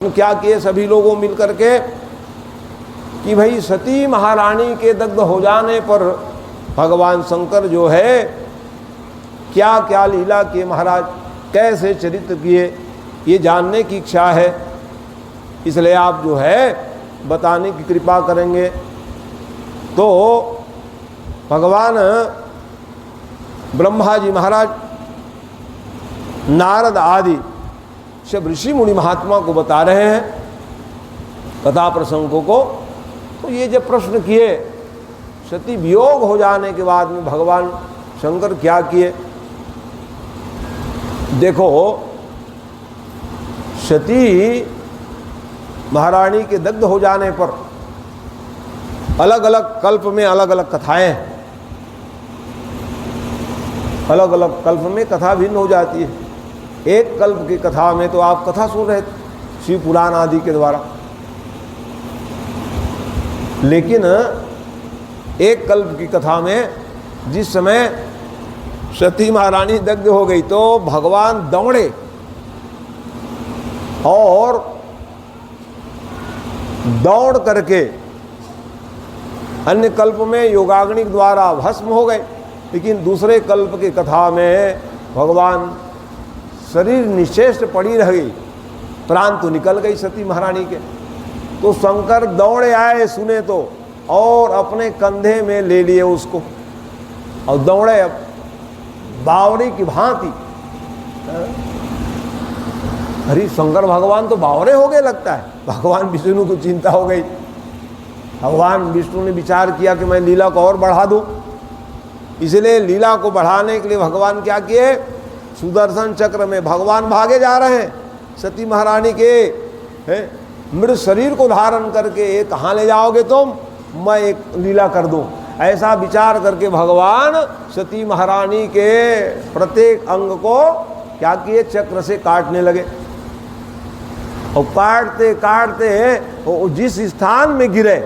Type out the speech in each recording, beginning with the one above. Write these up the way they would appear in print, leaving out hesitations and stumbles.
क्या किए सभी लोगों मिलकर के कि भाई सती महारानी के दग्ध हो जाने पर भगवान शंकर जो है क्या क्या लीला किए महाराज, कैसे चरित्र किए, ये जानने की इच्छा है। इसलिए आप जो है बताने की कृपा करेंगे। तो भगवान ब्रह्मा जी महाराज, नारद आदि सब ऋषि मुनि महात्मा को बता रहे हैं कथा प्रसंगों को। तो ये जब प्रश्न किए सती वियोग हो जाने के बाद में भगवान शंकर क्या किए, देखो सती महारानी के दग्ध हो जाने पर अलग अलग कल्प में अलग अलग कथाएं हैं, अलग अलग कल्प में कथा भिन्न हो जाती है। एक कल्प की कथा में तो आप कथा सुन रहे थे शिव पुराण आदि के द्वारा, लेकिन एक कल्प की कथा में जिस समय सती महारानी दग्ध हो गई तो भगवान दौड़े और दौड़ करके अन्य कल्प में योगाग्नि द्वारा भस्म हो गए, लेकिन दूसरे कल्प की कथा में भगवान शरीर निश्चेष्ट पड़ी रह गई, प्राण तो निकल गई सती महारानी के। तो शंकर दौड़े आए सुने तो और अपने कंधे में ले लिए उसको और दौड़े बावरी की भांति। अरे शंकर भगवान तो बावरे हो गए लगता है। भगवान विष्णु को चिंता हो गई। भगवान विष्णु ने विचार किया कि मैं लीला को और बढ़ा दूं, इसलिए लीला को बढ़ाने के लिए भगवान क्या किए, सुदर्शन चक्र में भगवान भागे जा रहे हैं सती महारानी के मृत शरीर को धारण करके, ये कहाँ ले जाओगे तुम, मैं एक लीला कर दूं। ऐसा विचार करके भगवान सती महारानी के प्रत्येक अंग को क्या किए, चक्र से काटने लगे। और काटते काटते वो जिस स्थान में गिरे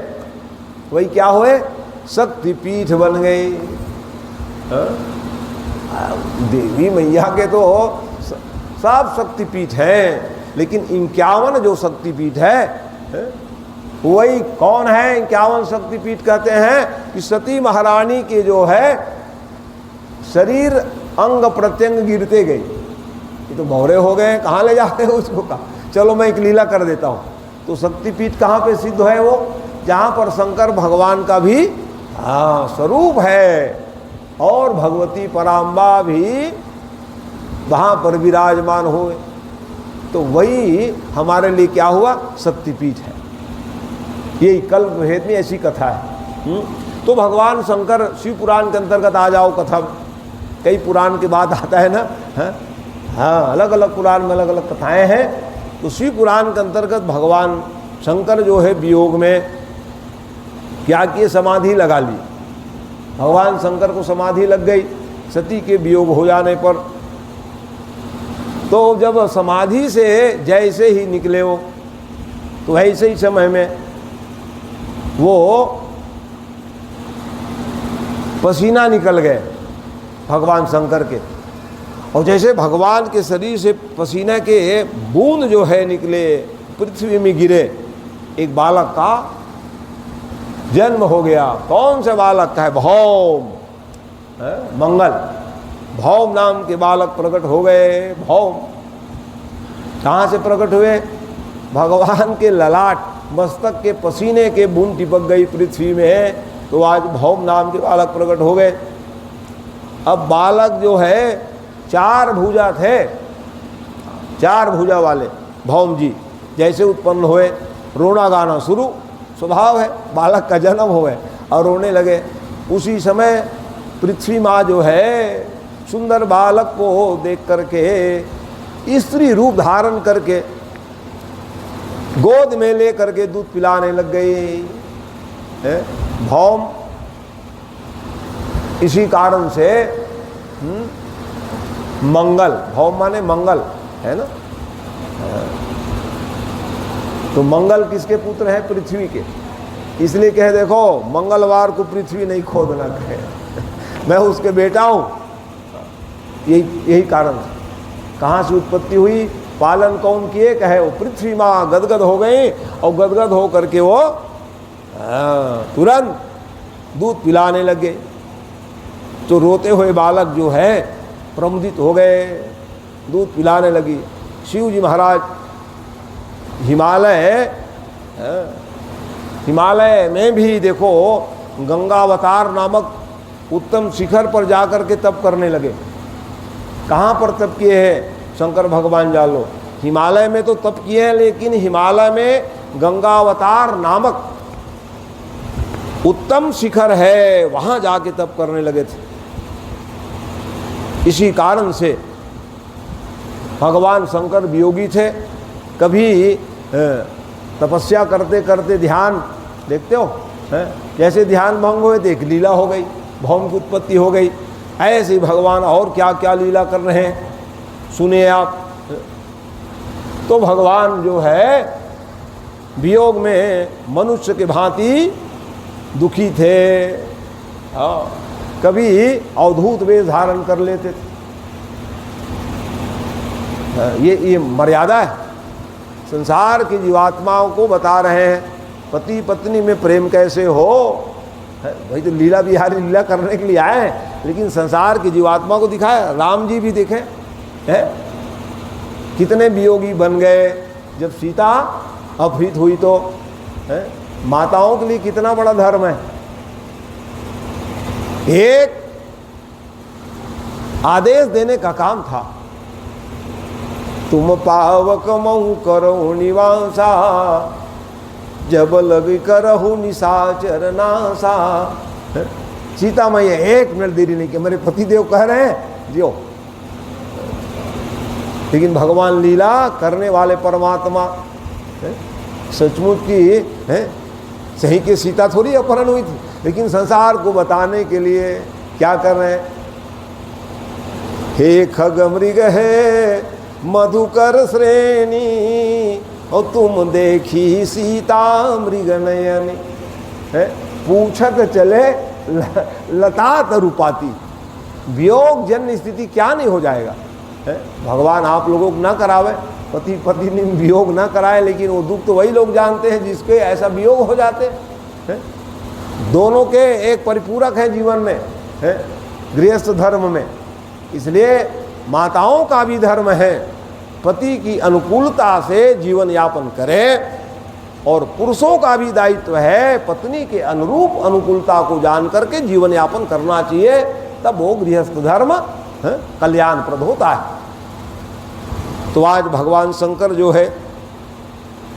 वही क्या हुए, शक्तिपीठ बन गई। देवी मैया के तो सब शक्तिपीठ हैं, लेकिन 51 जो शक्तिपीठ है वही कौन है 51 शक्तिपीठ कहते हैं कि सती महारानी के जो है शरीर अंग प्रत्यंग गिरते गए। ये तो भौरे हो गए, कहाँ ले जाते हैं उसको, कहा चलो मैं एक लीला कर देता हूँ। तो शक्तिपीठ कहाँ पे सिद्ध है, वो जहाँ पर शंकर भगवान का भी स्वरूप है और भगवती पराम्बा भी वहाँ पर विराजमान हुए। तो वही हमारे लिए क्या हुआ, शक्तिपीठ है। यही कल्प भेद में ऐसी कथा है। तो भगवान शंकर शिव पुराण के अंतर्गत आ जाओ कथा, कई पुराण के बाद आता है ना, हाँ अलग अलग पुराण में अलग अलग कथाएं हैं। तो शिव पुराण के अंतर्गत भगवान शंकर जो है वियोग में क्या किए, समाधि लगा ली। भगवान शंकर को समाधि लग गई सती के वियोग हो जाने पर। तो जब समाधि से जैसे ही निकले वो, तो ऐसे ही समय में वो पसीना निकल गए भगवान शंकर के। और जैसे भगवान के शरीर से पसीने के बूंद जो है निकले, पृथ्वी में गिरे, एक बालक का जन्म हो गया। कौन से बालक का है, भौम, मंगल, भौम नाम के बालक प्रकट हो गए। भौम कहाँ से प्रकट हुए, भगवान के ललाट मस्तक के पसीने के बूंद टिपक गई पृथ्वी में, तो आज भौम नाम के बालक प्रकट हो गए। अब बालक जो है 4 भुजा थे, 4 भुजा वाले भौम जी जैसे उत्पन्न हुए, रोना गाना शुरू, स्वभाव है, बालक का जन्म हुए और रोने लगे। उसी समय पृथ्वी माँ जो है सुंदर बालक को देख करके स्त्री रूप धारण करके गोद में ले करके दूध पिलाने लग गई भौम। इसी कारण से मंगल, भौम माने मंगल है ना। तो मंगल किसके पुत्र हैं, पृथ्वी के। इसलिए कहे देखो मंगलवार को पृथ्वी नहीं खोदना कहे मैं उसके बेटा हूँ। यही कारण कहाँ से उत्पत्ति हुई, पालन कौन किए, कहे वो पृथ्वी माँ गदगद हो गई और गदगद हो करके वो तुरंत दूध पिलाने लगे। तो रोते हुए बालक जो है प्रमुदित हो गए, दूध पिलाने लगी। शिव जी महाराज हिमालय में भी देखो गंगावतार नामक उत्तम शिखर पर जाकर के तप करने लगे। कहाँ पर तप किए हैं शंकर भगवान जानो, हिमालय में तो तप किए हैं, लेकिन हिमालय में गंगावतार नामक उत्तम शिखर है, वहां जाके तप करने लगे थे। इसी कारण से भगवान शंकर वियोगी थे। कभी तपस्या करते करते ध्यान देखते हो, जैसे ध्यान भंग हुए तो एक लीला हो गई, भौम की उत्पत्ति हो गई। ऐसे ही भगवान और क्या क्या लीला कर रहे हैं सुनिए आप। तो भगवान जो है वियोग में मनुष्य के भांति दुखी थे। कभी अवधूत वेश धारण कर लेते थे। ये मर्यादा है। संसार की जीवात्माओं को बता रहे हैं पति पत्नी में प्रेम कैसे हो। भाई तो लीला बिहारी लीला करने के लिए आए हैं, लेकिन संसार की जीवात्मा को दिखाया। राम जी भी देखे है कितने वियोगी बन गए जब सीता अपहृत हुई। तो है माताओं के लिए कितना बड़ा धर्म है। एक आदेश देने का काम था, तुम पावक मऊ करो निवासा, जब लग करहु निशाचर नासा। सीता मैया एक मिनट देरी नहीं कि मेरे पतिदेव कह रहे हैं जियो। लेकिन भगवान लीला करने वाले परमात्मा, सचमुच की है, सही के सीता थोड़ी अपहरण हुई थी, लेकिन संसार को बताने के लिए क्या कर रहे हैं। हे खग मृग है मधुकर श्रेणी, और तुम देखी सीता मृग नयनी। है पूछत चले लता तरुपाती। वियोग जन्य स्थिति क्या नहीं हो जाएगा। है भगवान आप लोगों को ना करावे, पति पत्नी वियोग ना कराए, लेकिन वो दुख तो वही लोग जानते हैं जिसके ऐसा वियोग हो जाते हैं। दोनों के एक परिपूरक है जीवन में, है गृहस्थ धर्म में। इसलिए माताओं का भी धर्म है पति की अनुकूलता से जीवन यापन करें, और पुरुषों का भी दायित्व है पत्नी के अनुरूप अनुकूलता को जान करके जीवन यापन करना चाहिए। तब वो गृहस्थ धर्म कल्याणप्रद होता है। तो आज भगवान शंकर जो है,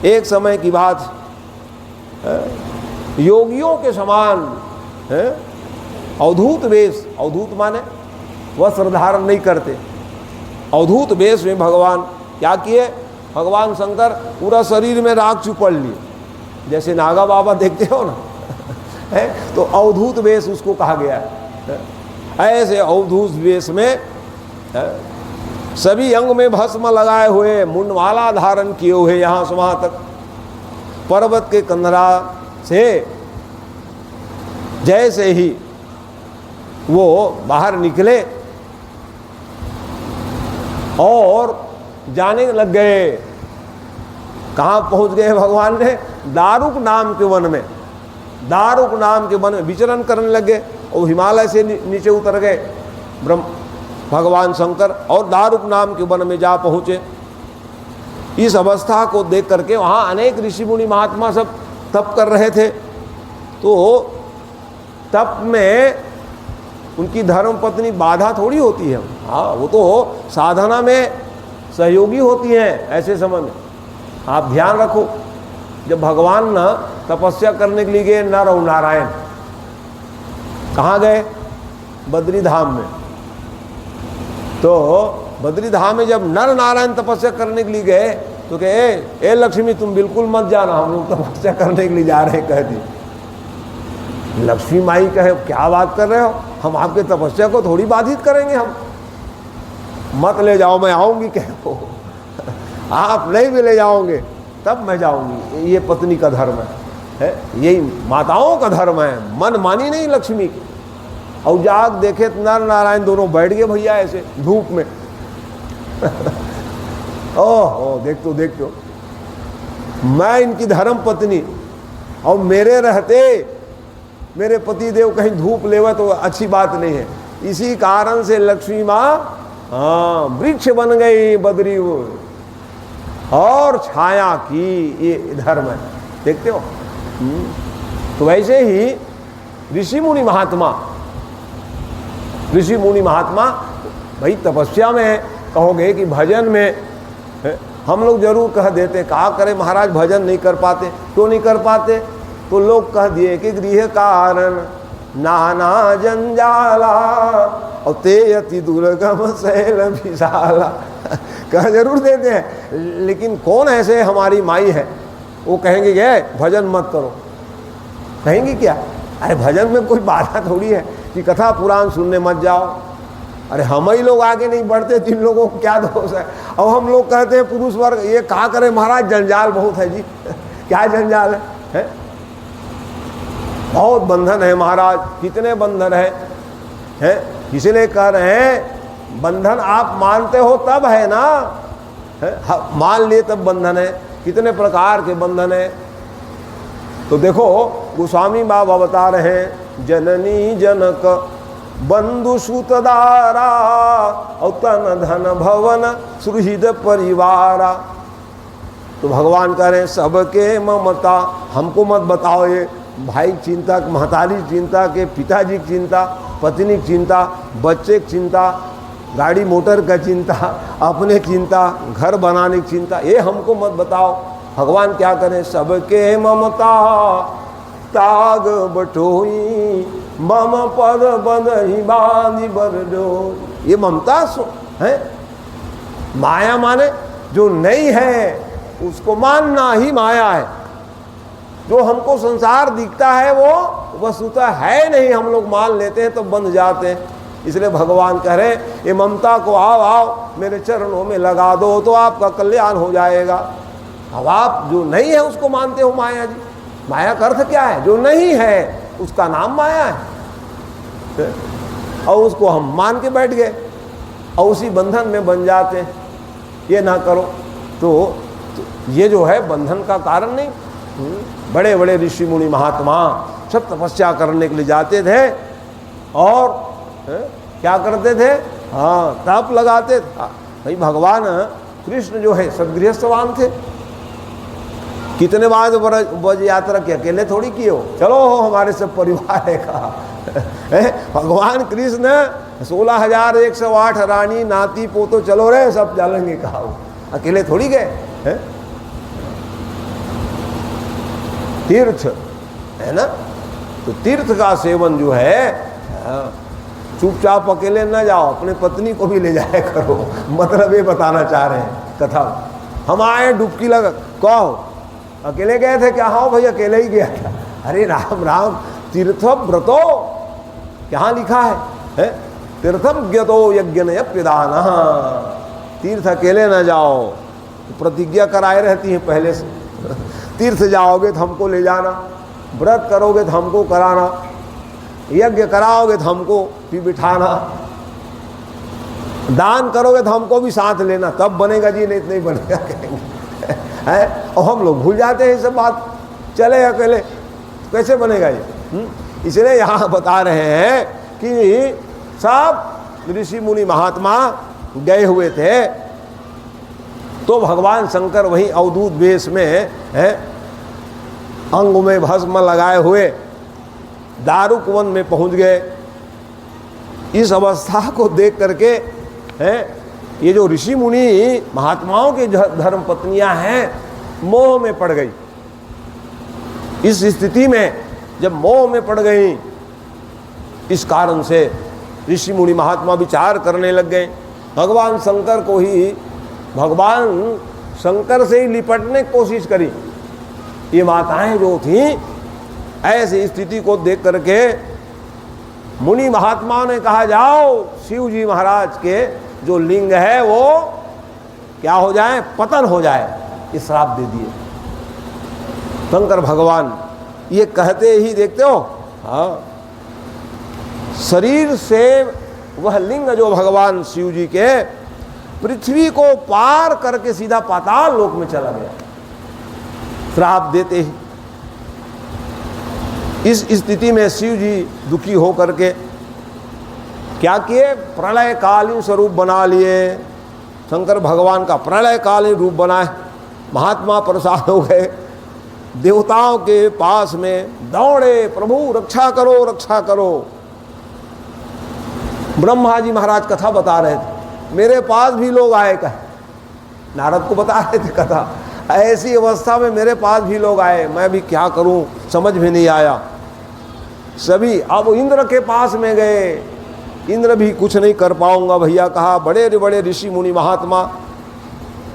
एक समय की बात, योगियों के समान अवधूत वेश, अवधूत माने वस्त्र धारण नहीं करते, अवधूत वेश में भगवान क्या किए। भगवान शंकर पूरा शरीर में राख चुपड़ लिए, जैसे नागा बाबा देखते हो ना है, तो अवधूत वेश उसको कहा गया है। ऐसे अवधूत वेश में सभी अंग में भस्म लगाए हुए, मुंडमाला धारण किए हुए, यहाँ से वहाँ तक पर्वत के कंदरा से जैसे ही वो बाहर निकले और जाने लग गए। कहाँ पहुँच गए भगवान ने? दारुक नाम के वन में। दारुक नाम के वन में विचरण करने लगे और हिमालय से नीचे उतर गए भगवान शंकर, और दारुक नाम के वन में जा पहुँचे। इस अवस्था को देख करके वहाँ अनेक ऋषि मुनि महात्मा सब तप कर रहे थे। तो तप में उनकी धर्म पत्नी बाधा थोड़ी होती है। हाँ, वो तो साधना में सहयोगी होती हैं। ऐसे समय में आप ध्यान रखो, जब भगवान न तपस्या करने के लिए गए नर और नारायण, कहाँ गए? बद्री धाम में। तो बद्री धाम में जब नर नारायण तपस्या करने के लिए गए तो कहे ए लक्ष्मी तुम बिल्कुल मत जाना, हम लोग तपस्या करने के लिए जा रहे हैं। कह दी लक्ष्मी माई कहे क्या बात कर रहे हो, हम आपके तपस्या को थोड़ी बाधित करेंगे, हम मत ले जाओ, मैं आऊँगी। कहो आप नहीं भी ले जाओगे तब मैं जाऊँगी। ये पत्नी का धर्म है, यही माताओं का धर्म है। मन मानी नहीं लक्ष्मी की। और जाग देखे तो नर नारायण दोनों बैठ गए भैया ऐसे धूप में ओह देख तो मैं इनकी धर्म पत्नी और मेरे रहते मेरे पति देव कहीं धूप लेवा तो अच्छी बात नहीं है। इसी कारण से लक्ष्मी माँ वृक्ष बन गई बद्री और छाया की, ये धर्म है। देखते हो। तो वैसे ही ऋषि मुनि महात्मा भाई तपस्या में कहोगे कि भजन में हम लोग जरूर कह देते, कहा करे महाराज भजन नहीं कर पाते। क्यों नहीं कर पाते? तो लोग कह दिए कि गृह कारण नाना जंजाला और ते अति दुर्गम शैल विशाला कह जरूर देते हैं, लेकिन कौन ऐसे हमारी माई है वो कहेंगे कि भजन मत करो? कहेंगे क्या? अरे भजन में कोई बाधा थोड़ी है कि कथा पुराण सुनने मत जाओ। अरे हम ही लोग आगे नहीं बढ़ते, जिन लोगों को क्या दोष है? और हम लोग कहते हैं पुरुष वर्ग ये कहा करे महाराज जंजाल बहुत है जी क्या जंजाल है? बहुत बंधन है महाराज। कितने बंधन है? इसलिए कह रहे हैं बंधन आप मानते हो तब है ना, मान लिए तब बंधन है। कितने प्रकार के बंधन है? तो देखो गोस्वामी बाबा बता रहे हैं जननी जनक बंधु सुतदारा और तन धन भवन सुहृद परिवारा। तो भगवान कह रहे हैं सबके ममता, हमको मत बताओ ये भाई चिंता, महतारी चिंता के, पिताजी की चिंता, पत्नी की चिंता, बच्चे की चिंता, गाड़ी मोटर का चिंता, अपने चिंता, घर बनाने की चिंता, ये हमको मत बताओ। भगवान क्या करें? सबके ममता ताग बटोई मम पद बंधहि बांधि बरडो। ये ममता है। माया माने जो नहीं है उसको मानना ही माया है। जो हमको संसार दिखता है वो वस्तुतः है नहीं, हम लोग मान लेते हैं तो बंध जाते हैं। इसलिए भगवान कह रहे ये ममता को आओ मेरे चरणों में लगा दो तो आपका कल्याण हो जाएगा। अब आप जो नहीं है उसको मानते हो माया जी। माया का अर्थ क्या है? जो नहीं है उसका नाम माया है। और उसको हम मान के बैठ गए और उसी बंधन में बन जाते हैं। ये ना करो तो ये जो है बंधन का कारण नहीं। बड़े बड़े ऋषि मुनि महात्मा सब तपस्या करने के लिए जाते थे और क्या करते थे? तप लगाते थे। भाई भगवान कृष्ण जो है सदगृहस्थवान थे। कितने बाद ब्रज यात्रा की अकेले थोड़ी किए हो, चलो हमारे सब परिवार है कहा। भगवान कृष्ण 16,108 रानी नाती पोतो चलो रे सब चलेंगे कहा, अकेले थोड़ी गए। तीर्थ है ना, तो तीर्थ का सेवन जो है चुपचाप अकेले न जाओ, अपने पत्नी को भी ले जाया करो। मतलब ये बताना चाह रहे हैं कथा। हम आए डुबकी लगा, कहो अकेले गए थे क्या? हाँ भाई अकेले ही गया था। अरे राम राम, तीर्थ व्रतो यहाँ लिखा है तीर्थम ज्ञतो यज्ञ पिदान। तीर्थ अकेले न जाओ, प्रतिज्ञा कराए रहती है पहले से। तीर्थ जाओगे तो हमको ले जाना, व्रत करोगे तो हमको कराना, यज्ञ कराओगे तो हमको भी बिठाना, दान करोगे तो हमको भी साथ लेना, तब बनेगा जी, नहीं तो नहीं बनेगा कहेंगे। और हम लोग भूल जाते हैं सब बात, चले अकेले कैसे बनेगा ये। इसलिए यहाँ बता रहे हैं कि सब ऋषि मुनि महात्मा गए हुए थे तो भगवान शंकर वहीं अवधूत वेश में अंग में भस्म लगाए हुए दारुक वन में पहुंच गए। इस अवस्था को देख करके ये जो ऋषि मुनि महात्माओं के धर्म पत्नियां हैं मोह में पड़ गई। इस स्थिति में जब मोह में पड़ गई, इस कारण से ऋषि मुनि महात्मा विचार करने लग गए। भगवान शंकर से ही लिपटने की कोशिश करी। ये माताएं जो थी ऐसी स्थिति को देख करके मुनि महात्मा ने कहा जाओ शिव जी महाराज के जो लिंग है वो क्या हो जाए, पतन हो जाए, ये श्राप दे दिए। शंकर भगवान ये कहते ही देखते हो, हाँ, शरीर से वह लिंग जो भगवान शिव जी के पृथ्वी को पार करके सीधा पाताल लोक में चला गया श्राप देते ही। इस स्थिति में शिव जी दुखी हो करके क्या किए, प्रलय कालीन स्वरूप बना लिए। शंकर भगवान का प्रलय कालीन रूप बनाए, महात्मा परेशान हो गए, देवताओं के पास में दौड़े, प्रभु रक्षा करो रक्षा करो। ब्रह्मा जी महाराज कथा बता रहे थे, मेरे पास भी लोग आए, कहे नारद को बता रहे थे कथा, ऐसी अवस्था में मेरे पास भी लोग आए, मैं भी क्या करूं समझ में नहीं आया। सभी अब इंद्र के पास में गए, इंद्र भी कुछ नहीं कर पाऊंगा भैया, कहा बड़े बड़े ऋषि मुनि महात्मा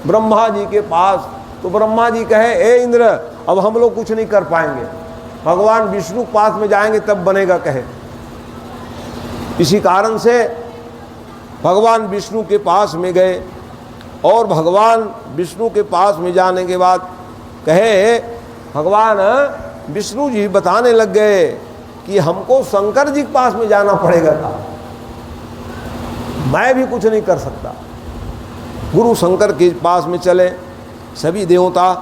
ब्रह्मा जी के पास। तो ब्रह्मा जी कहे, ए इंद्र अब हम लोग कुछ नहीं कर पाएंगे, भगवान विष्णु के पास में जाएंगे तब बनेगा, कहे। इसी कारण से भगवान विष्णु के पास में गए और भगवान विष्णु के पास में जाने के बाद कहे, भगवान विष्णु जी बताने लग गए कि हमको शंकर जी के पास में जाना पड़ेगा था, मैं भी कुछ नहीं कर सकता। गुरु शंकर के पास में चले, सभी देवता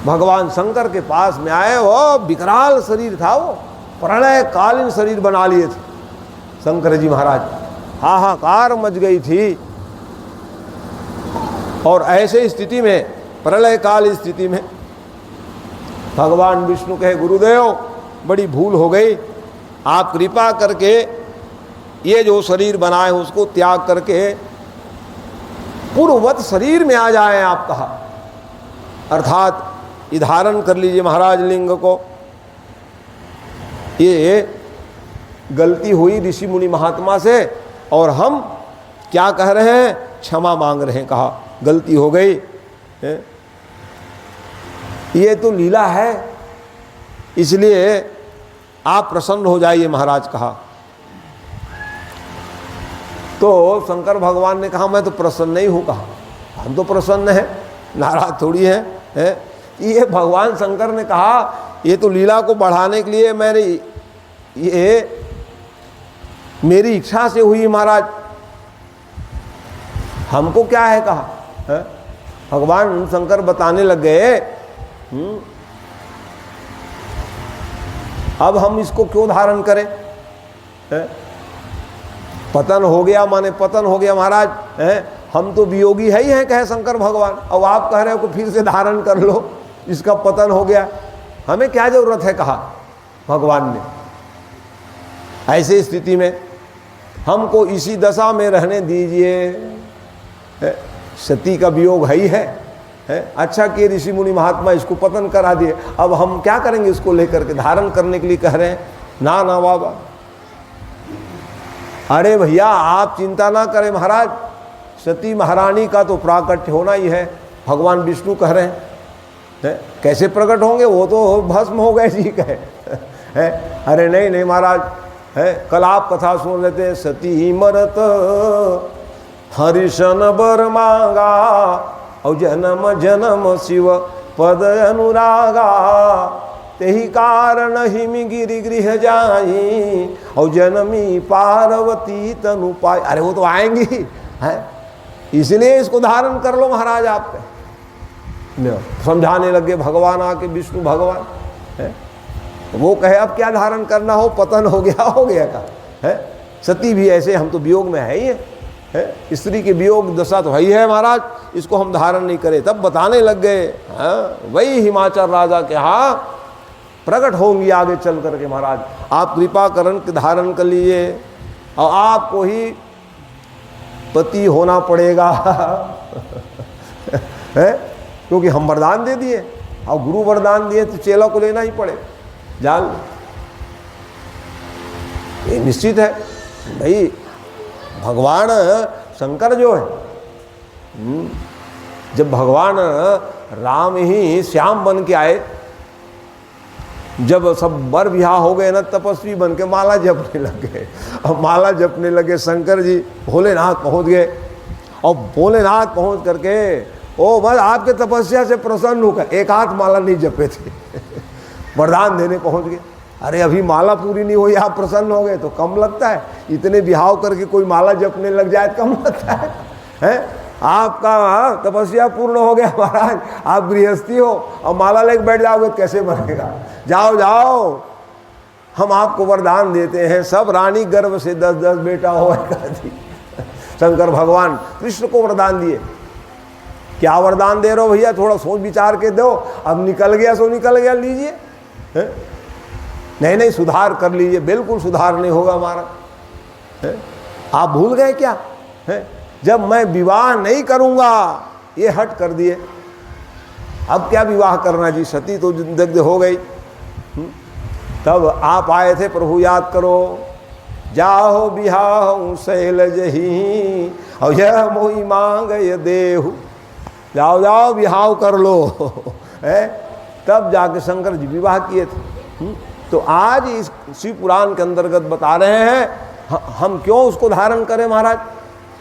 भगवान शंकर के पास में आए। वो विकराल शरीर था, वो प्रलय कालीन शरीर बना लिए थे शंकर जी महाराज, हाहाकार मच गई थी। और ऐसे स्थिति में, प्रलय काल स्थिति में भगवान विष्णु कहे, गुरुदेव बड़ी भूल हो गई, आप कृपा करके ये जो शरीर बनाए उसको त्याग करके पूर्ववत शरीर में आ जाएं आप, कहा। अर्थात ये धारण कर लीजिए महाराज लिंग को। ये गलती हुई ऋषि मुनि महात्मा से और हम क्या कह रहे हैं, क्षमा मांग रहे हैं, कहा गलती हो गई, ये तो लीला है, इसलिए आप प्रसन्न हो जाइए महाराज, कहा। तो शंकर भगवान ने कहा, मैं तो प्रसन्न नहीं हूँ, कहा। हम तो प्रसन्न हैं, नाराज थोड़ी है। ये भगवान शंकर ने कहा, ये तो लीला को बढ़ाने के लिए मैंने, ये मेरी इच्छा से हुई महाराज, हमको क्या है, कहा है? भगवान शंकर बताने लग गए, अब हम इसको क्यों धारण करें, है? पतन हो गया माने पतन हो गया महाराज, है? हम तो वियोगी है ही हैं, कहे शंकर भगवान। अब आप कह रहे हो कि फिर से धारण कर लो, इसका पतन हो गया, हमें क्या जरूरत है, कहा भगवान ने। ऐसी स्थिति में हमको इसी दशा में रहने दीजिए, सती का वियोग है ही है। अच्छा कि ऋषि मुनि महात्मा इसको पतन करा दिए, अब हम क्या करेंगे, इसको लेकर के धारण करने के लिए कह रहे हैं। ना ना बाबा, अरे भैया आप चिंता ना करें महाराज, सती महारानी का तो प्राकट्य होना ही है, भगवान विष्णु कह रहे हैं। कैसे प्रकट होंगे, वो तो भस्म हो गए जी, कहे। अरे नहीं नहीं महाराज, है कल आप कथा सुन लेते, सती मरत हरिशन बर मांगा और जन्म जन्म शिव पद अनुरागा, तेहि कारण हिमि गिरि गृह जाई और जनमी पार्वती तनु पाई। अरे वो तो आएंगी, है, इसलिए इसको धारण कर लो महाराज। आप समझाने लगे भगवान आके, विष्णु भगवान है। वो कहे अब क्या धारण करना, हो पतन हो गया का है। सती भी ऐसे, हम तो वियोग में है ही है, स्त्री के वियोग दशा तो है ही है महाराज, इसको हम धारण नहीं करें। तब बताने लग गए, हाँ वही हिमाचल राजा के यहाँ प्रकट होंगी आगे चल करके महाराज, आप कृपा करण धारण कर लीजिए और आपको ही पति होना पड़ेगा। है, क्योंकि हम वरदान दे दिए और गुरु वरदान दिए तो चेला को लेना ही पड़े, जान ये निश्चित है भाई। भगवान शंकर जो है, जब भगवान राम ही श्याम बन के आए, जब सब बर बिहा हो गए ना, तपस्वी बन के माला जपने लगे। अब माला जपने लगे शंकर जी, भोलेनाथ पहुंच गए और भोलेनाथ पहुंच करके ओ बस आपके तपस्या से प्रसन्न होकर एक हाथ माला नहीं जपे थे, वरदान देने पहुंच गए। अरे अभी माला पूरी नहीं हुई, आप प्रसन्न हो गए तो कम लगता है, इतने बिहाव करके कोई माला जपने लग जाए कम लगता हैं? आपका तपस्या पूर्ण हो गया महाराज, आप गृहस्थी हो और माला लेके बैठ जाओगे तो कैसे बनेगा? जाओ जाओ, हम आपको वरदान देते हैं, सब रानी गर्भ से 10-10 बेटा हो एकाधी। शंकर भगवान कृष्ण को वरदान दिए। क्या वरदान दे रहे हो भैया, थोड़ा सोच विचार के दो। अब निकल गया सो निकल गया, लीजिए। नहीं नहीं, सुधार कर लीजिए। बिल्कुल सुधार नहीं होगा हमारा। आप भूल गए क्या? जब मैं विवाह नहीं करूंगा, ये हट कर दिए। अब क्या विवाह करना जी, सती तो दग्ध हो गई। तब आप आए थे, प्रभु याद करो, जाहो बिहाऊ शैलज ही और यह मोही मांग ये देहु, जाओ जाओ बिहाव कर लो। है, तब जाके शंकर जी विवाह किए थे। तो आज इस शिव पुराण के अंतर्गत बता रहे हैं, हम क्यों उसको धारण करें महाराज?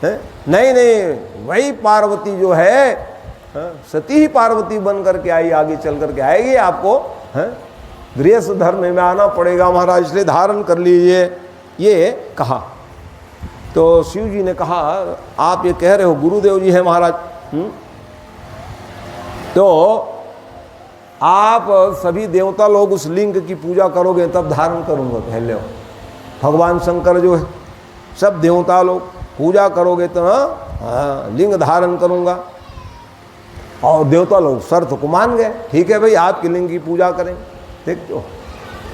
है? नहीं नहीं, वही पार्वती जो है, सती ही पार्वती बन करके आई, आगे चल करके आएगी। आपको गृहस्थ धर्म में आना पड़ेगा महाराज, इसलिए धारण कर लीजिए, ये कहा। तो शिव जी ने कहा, आप ये कह रहे हो गुरुदेव जी है महाराज, तो आप सभी देवता लोग उस लिंग की पूजा करोगे तब धारण करूंगा। पहले हो भगवान शंकर जो है, सब देवता लोग पूजा करोगे तो लिंग धारण करूंगा। और देवता लोग शर्त को मान गए, ठीक है भाई, आपके लिंग की पूजा करेंगे। देखो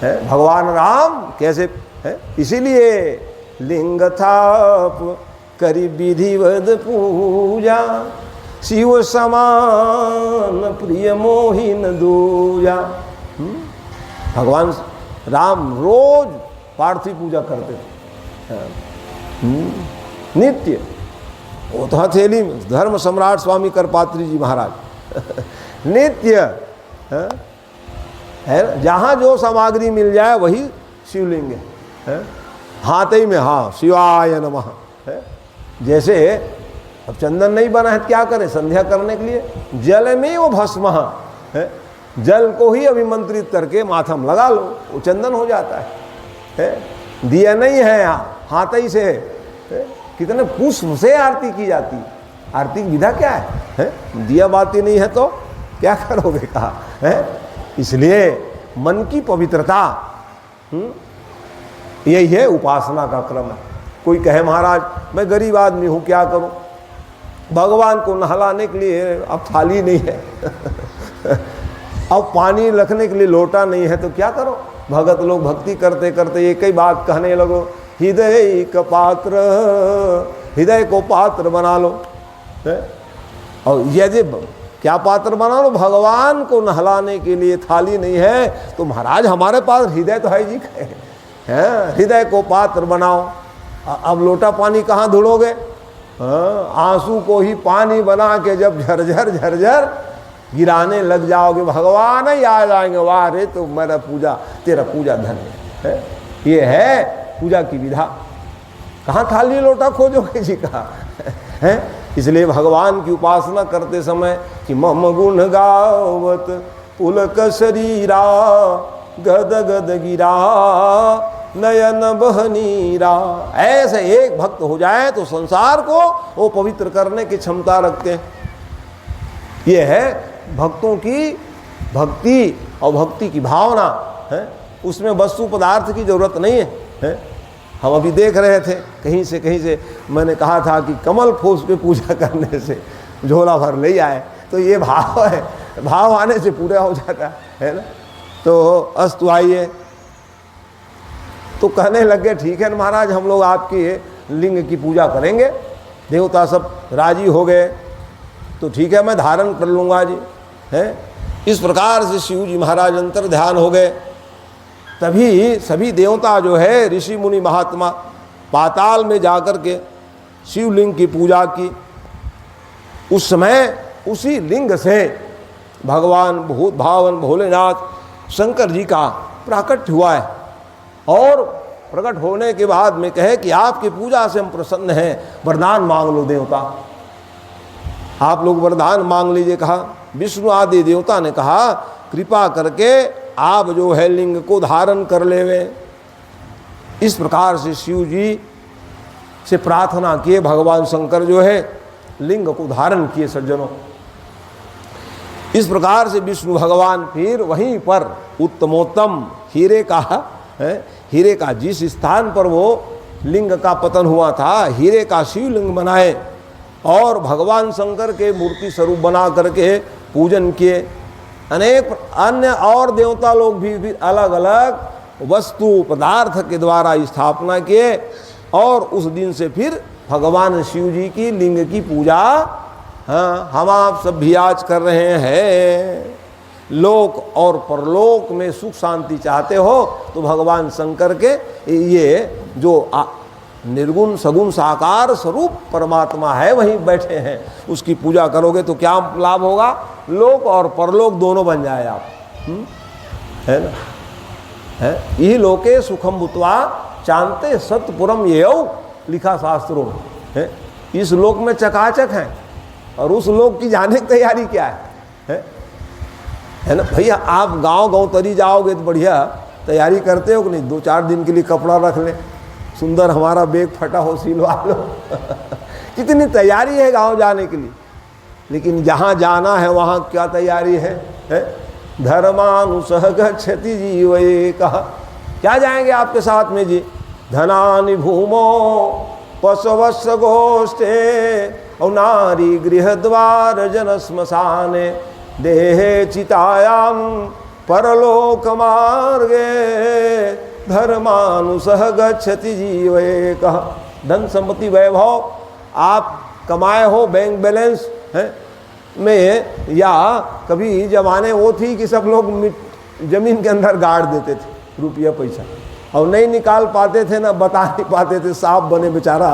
है भगवान राम कैसे है, इसीलिए लिंग थाप करी विधिवत पूजा, शिव समान प्रिय मोहिन दूजा। भगवान राम रोज पार्थिव पूजा करते थे, नित्य। वो तो हथेली में धर्म सम्राट स्वामी करपात्री जी महाराज नित्य है, जहाँ जो सामग्री मिल जाए वही शिवलिंग है। हाथ ही में हाँ शिवाय नमः है। जैसे अब चंदन नहीं बना है, क्या करें संध्या करने के लिए? जल में वो भस्म है, जल को ही अभिमंत्रित करके माथा में लगा लो, वो चंदन हो जाता है। दिया नहीं है, हाथ ही से कितने पुष्प से आरती की जाती है। आरती की विधा क्या है? दिया बाती नहीं है तो क्या करोगे? कहा है। इसलिए मन की पवित्रता यही है उपासना का क्रम है। कोई कहे महाराज मैं गरीब आदमी हूँ, क्या करूँ? भगवान को नहलाने के लिए अब थाली नहीं है अब पानी रखने के लिए लोटा नहीं है, तो क्या करो? भगत लोग भक्ति करते करते एक ही बात कहने लगो, हृदय का पात्र, हृदय को पात्र बना लो। और यदि क्या पात्र बना लो? भगवान को नहलाने के लिए थाली नहीं है, तो महाराज हमारे पास हृदय तो है जी, हृदय को पात्र बनाओ। अब लोटा पानी कहाँ धुलोगे? आंसू को ही पानी बना के जब झरझर झरझर गिराने लग जाओगे, भगवान ही आ जाएंगे, वाह रे तो मेरा पूजा, तेरा पूजा धन्य है। ये है पूजा की विधा। कहाँ थाली लोटा खोजोगे जी? कहा है। इसलिए भगवान की उपासना करते समय कि मम गुण गावत पुलक शरीरा, गद गद गिरा नयन बहनीरा, ऐसे एक भक्त हो जाए तो संसार को वो पवित्र करने की क्षमता रखते हैं। ये है भक्तों की भक्ति और भक्ति की भावना है। उसमें वस्तु पदार्थ की जरूरत नहीं है। हम अभी देख रहे थे कहीं से मैंने कहा था कि कमल फूल पे पूजा करने से झोला भर ले आए, तो ये भाव है, भाव आने से पूरा हो जाता है ना। तो अस्तु आइए, तो कहने लगे ठीक है महाराज, हम लोग आपकी लिंग की पूजा करेंगे। देवता सब राजी हो गए, तो ठीक है मैं धारण कर लूँगा जी है। इस प्रकार से शिव जी महाराज अंतर ध्यान हो गए। तभी सभी देवता जो है ऋषि मुनि महात्मा पाताल में जाकर के शिवलिंग की पूजा की। उस समय उसी लिंग से भगवान भूत भावन भोलेनाथ शंकर जी का प्राकट्य हुआ है। और प्रकट होने के बाद में कहे कि आपकी पूजा से हम प्रसन्न हैं, वरदान मांग लो देवता, आप लोग वरदान मांग लीजिए। कहा विष्णु आदि देवता ने कहा कृपा करके आप जो है लिंग को धारण कर लेवे। इस प्रकार से शिव जी से प्रार्थना किए। भगवान शंकर जो है लिंग को धारण किए सज्जनों। इस प्रकार से विष्णु भगवान फिर वहीं पर उत्तमोत्तम हीरे का जिस स्थान पर वो लिंग का पतन हुआ था, हीरे का शिवलिंग बनाए और भगवान शंकर के मूर्ति स्वरूप बना करके पूजन किए। अनेक अन्य और देवता लोग भी अलग अलग वस्तु पदार्थ के द्वारा स्थापना किए और उस दिन से फिर भगवान शिव जी की लिंग की पूजा हम आप सब भी आज कर रहे हैं। लोक और परलोक में सुख शांति चाहते हो तो भगवान शंकर के ये जो निर्गुण सगुण साकार स्वरूप परमात्मा है वहीं बैठे हैं, उसकी पूजा करोगे तो क्या लाभ होगा? लोक और परलोक दोनों बन जाए आप, है ना? है यही लोके सुखम भूत्वा चांते सतपुरम ये लिखा शास्त्रों में है। इस लोक में चकाचक है और उस लोक की जाने की तैयारी क्या है ना भैया? आप गांव तरी जाओगे तो बढ़िया तैयारी करते हो कि नहीं? 2-4 दिन के लिए कपड़ा रख ले, सुंदर हमारा बैग फटा हो सिलवा लो कितनी तैयारी है गांव जाने के लिए। लेकिन जहाँ जाना है वहाँ क्या तैयारी है? धर्मानुसह गच्छति जीव कहा, क्या जाएंगे आपके साथ में जी? धनानि भूमो पशवस्स गोष्ठे और नारी गृह द्वार जन श्मशाने देहे चितायाम परलोक मार्गे धर्मानुसह गच्छति जीव कहा। धन संपत्ति वैभव आप कमाए हो बैंक बैलेंस है में, या कभी जमाने वो थी कि सब लोग जमीन के अंदर गाड़ देते थे रुपया पैसा और नहीं निकाल पाते थे, ना बता नहीं पाते थे, सांप बने बेचारा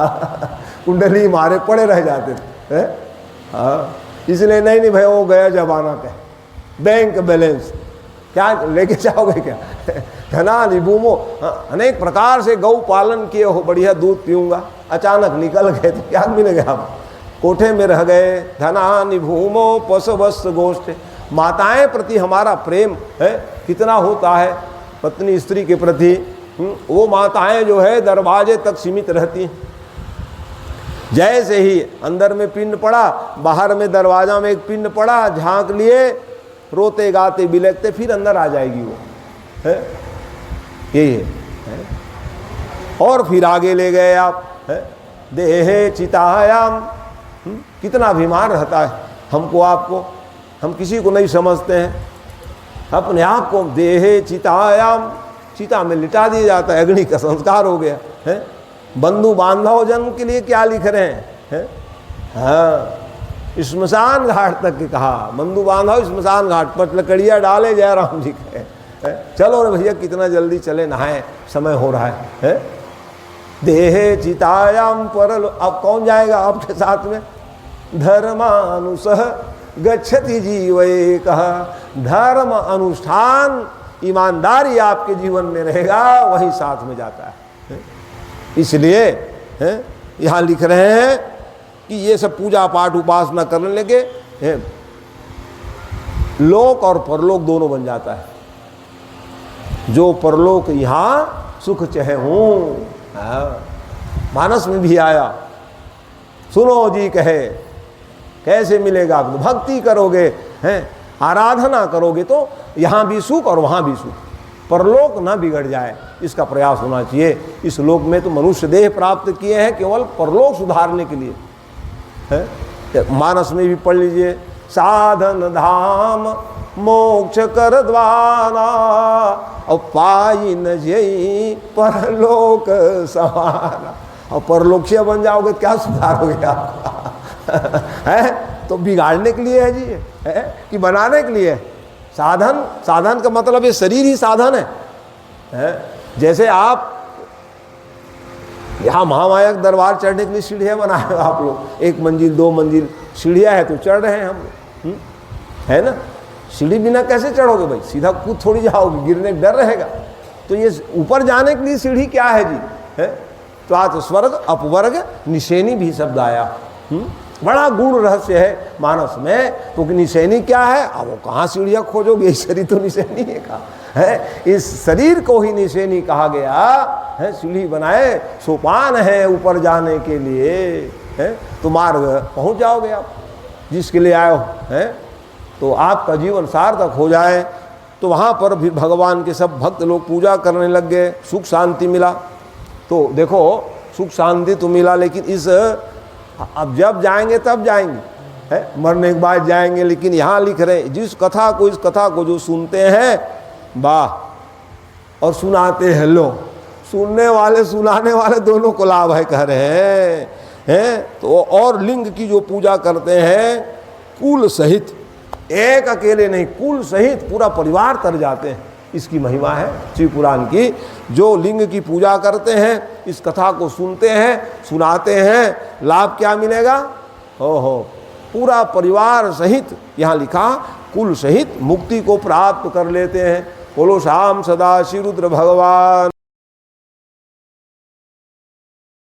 कुंडली मारे पड़े रह जाते थे। हाँ, इसलिए नहीं भाई वो गया जमाना का बैंक बैलेंस, क्या लेके जाओगे क्या? धना निभूमो, अनेक प्रकार से गौ पालन किए हो, बढ़िया दूध पीऊंगा, अचानक निकल गए तो क्या मिलेगा? आप कोठे में रह गए। धना निभूमो पशुवस्त गोष्ठ, माताएं प्रति हमारा प्रेम है कितना होता है पत्नी स्त्री के प्रति, वो माताएं जो है दरवाजे तक सीमित रहती हैं। जैसे ही अंदर में पिंड पड़ा, बाहर में दरवाजा में एक पिंड पड़ा, झांक लिए, रोते गाते बिलखते फिर अंदर आ जाएगी वो, है यही है। और फिर आगे ले गए आप, है देहे चितायाम, कितना अभिमान रहता है हमको आपको, हम किसी को नहीं समझते हैं अपने आप को। देहे चितायाम, चिता में लिटा दिया जाता है, अग्नि का संस्कार हो गया है। बंधु बांधव जन्म के लिए क्या लिख रहे हैं? हाँ, श्मशान घाट तक के कहा, बंधु बांधव श्मशान घाट पर लकड़िया डाले जयराम जी कहे। चलो रे भैया कितना जल्दी चले, नहाए, समय हो रहा है। देहे चितायाम परलो, अब कौन जाएगा आपके साथ में? धर्मानुसह गच्छति जीव कहा, धर्म अनुष्ठान ईमानदारी आपके जीवन में रहेगा वही साथ में जाता है। इसलिए यहाँ लिख रहे हैं कि ये सब पूजा पाठ उपासना करने लगे, लोक और परलोक दोनों बन जाता है। जो परलोक यहाँ सुख चाहे हूँ, मानस में भी आया, सुनो जी कहे कैसे मिलेगा? आपको भक्ति करोगे, हैं आराधना करोगे तो यहाँ भी सुख और वहाँ भी सुख, परलोक ना बिगड़ जाए इसका प्रयास होना चाहिए। इस लोक में तो मनुष्य देह प्राप्त किए हैं केवल परलोक सुधारने के लिए, है। मानस में भी पढ़ लीजिए, साधन धाम मोक्ष कर द्वारा और पाई न जई परलोक सवारा। और परलोक से बन जाओगे क्या सुधारोगे आप? है तो बिगाड़ने के लिए है जी, है कि बनाने के लिए? साधन, साधन का मतलब ये शरीर ही साधन है। जैसे आप यहाँ महामाया के दरबार चढ़ने के लिए सीढ़ियाँ बनाए हो आप लोग, 1 मंजिल 2 मंजिल सीढ़ियाँ है तो चढ़ रहे हैं हम लोग, है ना? सीढ़ी बिना कैसे चढ़ोगे भाई? सीधा कूद थोड़ी जाओगे, गिरने का डर रहेगा। तो ये ऊपर जाने के लिए सीढ़ी क्या है जी? है तो आज स्वर्ग अपवर्ग निशेनी भी शब्द आया। बड़ा गूढ़ रहस्य है मानस में, क्योंकि निशेनी क्या है? अब वो कहाँ सीढ़ियाँ खोजोगे? इस शरीर तो निशेनी है कहा है, इस शरीर को ही निशेनी कहा गया है। सीढ़ी बनाए, सोपान है ऊपर जाने के लिए, है तो मार्ग पहुंच जाओगे आप जिसके लिए आए हो, हैं। तो आपका जीवन सार्थक हो जाए। तो वहाँ पर भी भगवान के सब भक्त लोग पूजा करने लग गए, सुख शांति मिला। तो देखो सुख शांति तो मिला, लेकिन इस अब जब जाएंगे तब जाएंगे, है मरने के बाद जाएंगे। लेकिन यहाँ लिख रहे जिस कथा को, इस कथा को जो सुनते हैं वाह, और सुनाते हैं लो, सुनने वाले सुनाने वाले दोनों को लाभ है कह रहे हैं। तो और लिंग की जो पूजा करते हैं कुल सहित, एक अकेले नहीं, कुल सहित पूरा परिवार तर जाते हैं। इसकी महिमा है शिव पुराण की। जो लिंग की पूजा करते हैं, इस कथा को सुनते हैं, सुनाते हैं, लाभ क्या मिलेगा? हो पूरा परिवार सहित, यहाँ लिखा कुल सहित मुक्ति को प्राप्त कर लेते हैं। बोलो श्याम सदा श्री रुद्र भगवान।